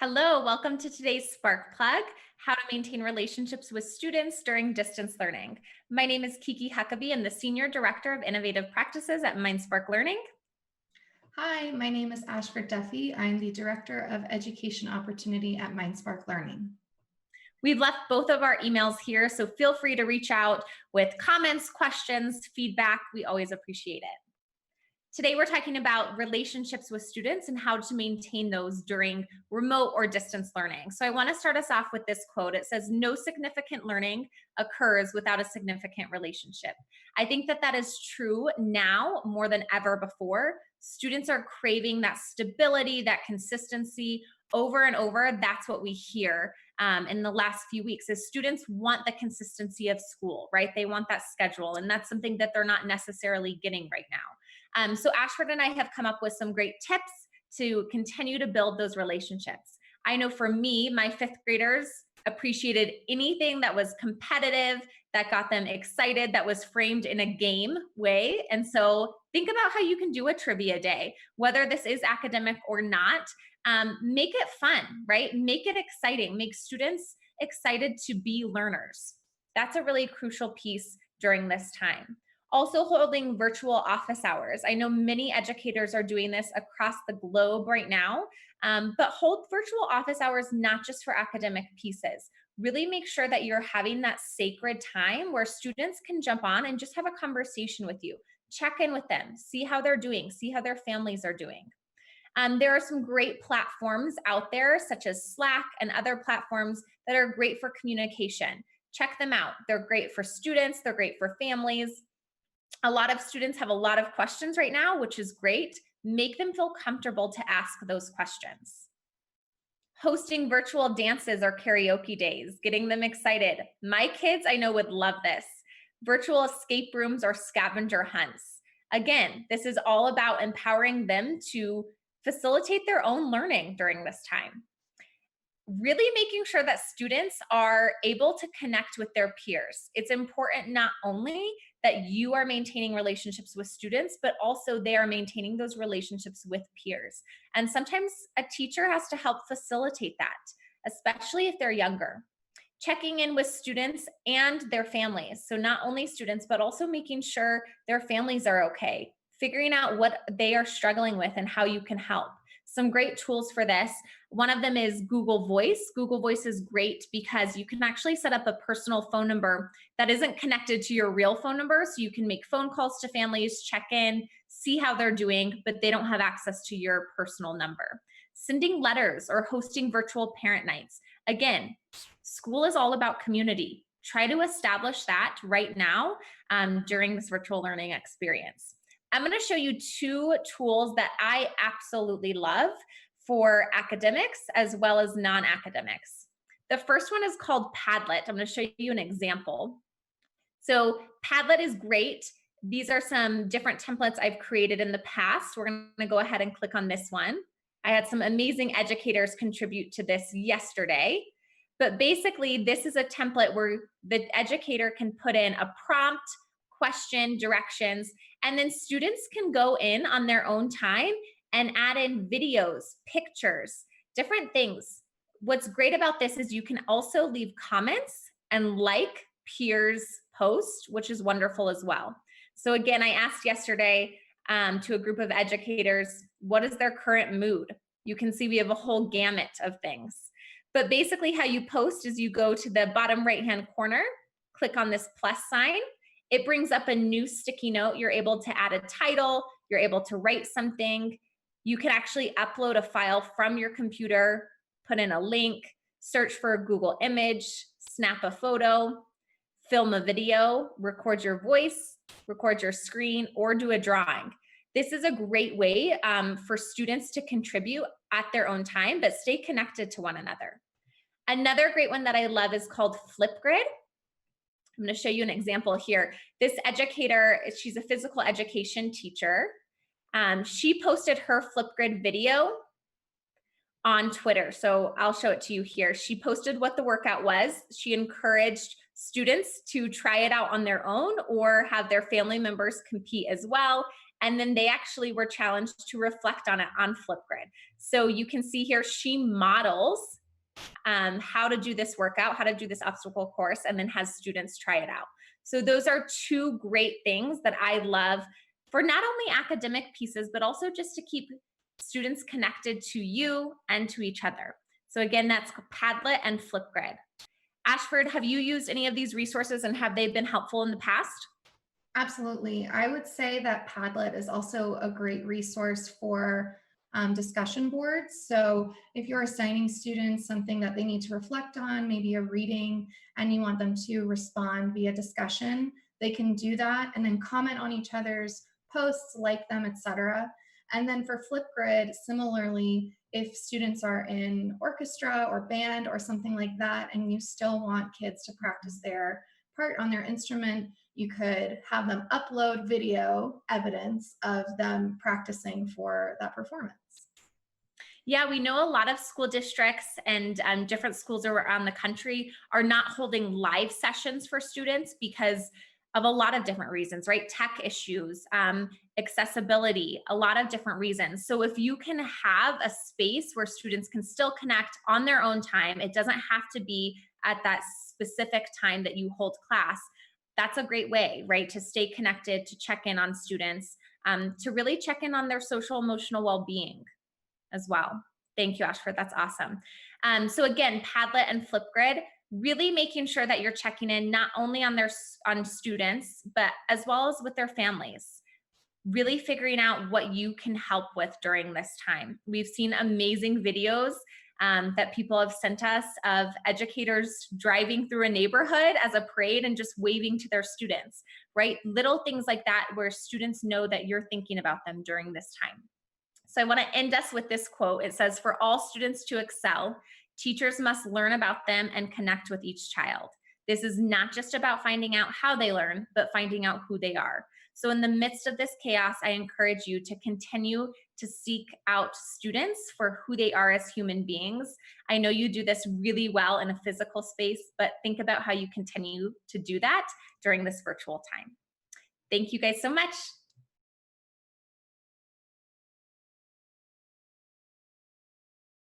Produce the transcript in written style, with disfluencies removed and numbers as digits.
Hello, welcome to today's sparkPlug, how to maintain relationships with students during distance learning. My name is Kiki Huckabee. I'm the Senior Director of Innovative Practices at MindSpark Learning. Hi, my name is Ashford Duffy. I'm the Director of Education Opportunity at MindSpark Learning. We've left both of our emails here, so feel free to reach out with comments, questions, feedback. We always appreciate it. Today, we're talking about relationships with students and how to maintain those during remote or distance learning. So I want to start us off with this quote. It says, "No significant learning occurs without a significant relationship." I think that that is true now more than ever before. Students are craving that stability, that consistency over and over. That's what we hear in the last few weeks is students want the consistency of school, right? They want that schedule, and that's something that they're not necessarily getting right now. So Ashford and I have come up with some great tips to continue to build those relationships. I know for me, my fifth graders appreciated anything that was competitive, that got them excited, that was framed in a game way. And so think about how you can do a trivia day, whether this is academic or not. Make it fun, right? Make it exciting. Make students excited to be learners. That's a really crucial piece during this time. Also holding virtual office hours. I know many educators are doing this across the globe right now, but hold virtual office hours not just for academic pieces. Really make sure that you're having that sacred time where students can jump on and just have a conversation with you. Check in with them, see how they're doing, see how their families are doing. There are some great platforms out there, such as Slack and other platforms that are great for communication. Check them out. They're great for students, they're great for families. A lot of students have a lot of questions right now, which is great. Make them feel comfortable to ask those questions. Hosting virtual dances or karaoke days, getting them excited. My kids, I know, would love this. Virtual escape rooms or scavenger hunts. Again, this is all about empowering them to facilitate their own learning during this time. Really making sure that students are able to connect with their peers. It's important not only that you are maintaining relationships with students, but also they are maintaining those relationships with peers. And sometimes a teacher has to help facilitate that, especially if they're younger. Checking in with students and their families. So not only students, but also making sure their families are okay, figuring out what they are struggling with and how you can help. Some great tools for this. One of them is Google Voice. Google Voice is great because you can actually set up a personal phone number that isn't connected to your real phone number. So you can make phone calls to families, check in, see how they're doing, but they don't have access to your personal number. Sending letters or hosting virtual parent nights. Again, school is all about community. Try to establish that right now during this virtual learning experience. I'm going to show you two tools that I absolutely love for academics as well as non-academics. The first one is called Padlet. I'm going to show you an example. So Padlet is great. These are some different templates I've created in the past. We're going to go ahead and click on this one. I had some amazing educators contribute to this yesterday. But basically, this is a template where the educator can put in a prompt, question, directions, and then students can go in on their own time and add in videos, pictures, different things. What's great about this is you can also leave comments and like peers' posts, which is wonderful as well. So again, I asked yesterday to a group of educators, what is their current mood? You can see we have a whole gamut of things. But basically how you post is you go to the bottom right-hand corner, click on this plus sign. It brings up a new sticky note. You're able to add a title. You're able to write something. You can actually upload a file from your computer, put in a link, search for a Google image, snap a photo, film a video, record your voice, record your screen, or do a drawing. This is a great way for students to contribute at their own time, but stay connected to one another. Another great one that I love is called Flipgrid. I'm going to show you an example here. This educator, she's a physical education teacher. She posted her Flipgrid video on Twitter. So I'll show it to you here. She posted what the workout was. She encouraged students to try it out on their own or have their family members compete as well. And then they actually were challenged to reflect on it on Flipgrid. So you can see here, she models how to do this workout, how to do this obstacle course, and then has students try it out. So those are two great things that I love for not only academic pieces, but also just to keep students connected to you and to each other. So again, that's Padlet and Flipgrid. Ashford, have you used any of these resources and have they been helpful in the past? Absolutely. I would say that Padlet is also a great resource for discussion boards. So if you're assigning students something that they need to reflect on, maybe a reading, and you want them to respond via discussion, they can do that and then comment on each other's posts, like them, etc. And then for Flipgrid, similarly, if students are in orchestra or band or something like that, and you still want kids to practice their part on their instrument, you could have them upload video evidence of them practicing for that performance. Yeah, we know a lot of school districts and different schools around the country are not holding live sessions for students because of a lot of different reasons, right? Tech issues, accessibility, a lot of different reasons. So if you can have a space where students can still connect on their own time, it doesn't have to be at that specific time that you hold class. That's a great way, right? To stay connected, to check in on students, to really check in on their social emotional well-being as well. Thank you, Ashford. That's awesome. So again, Padlet and Flipgrid, really making sure that you're checking in not only on on students, but as well as with their families. Really figuring out what you can help with during this time. We've seen amazing videos that people have sent us of educators driving through a neighborhood as a parade and just waving to their students, right? Little things like that where students know that you're thinking about them during this time. So I want to end us with this quote. It says, "For all students to excel, teachers must learn about them and connect with each child. This is not just about finding out how they learn, but finding out who they are." So in the midst of this chaos, I encourage you to continue to seek out students for who they are as human beings. I know you do this really well in a physical space, but think about how you continue to do that during this virtual time. Thank you guys so much.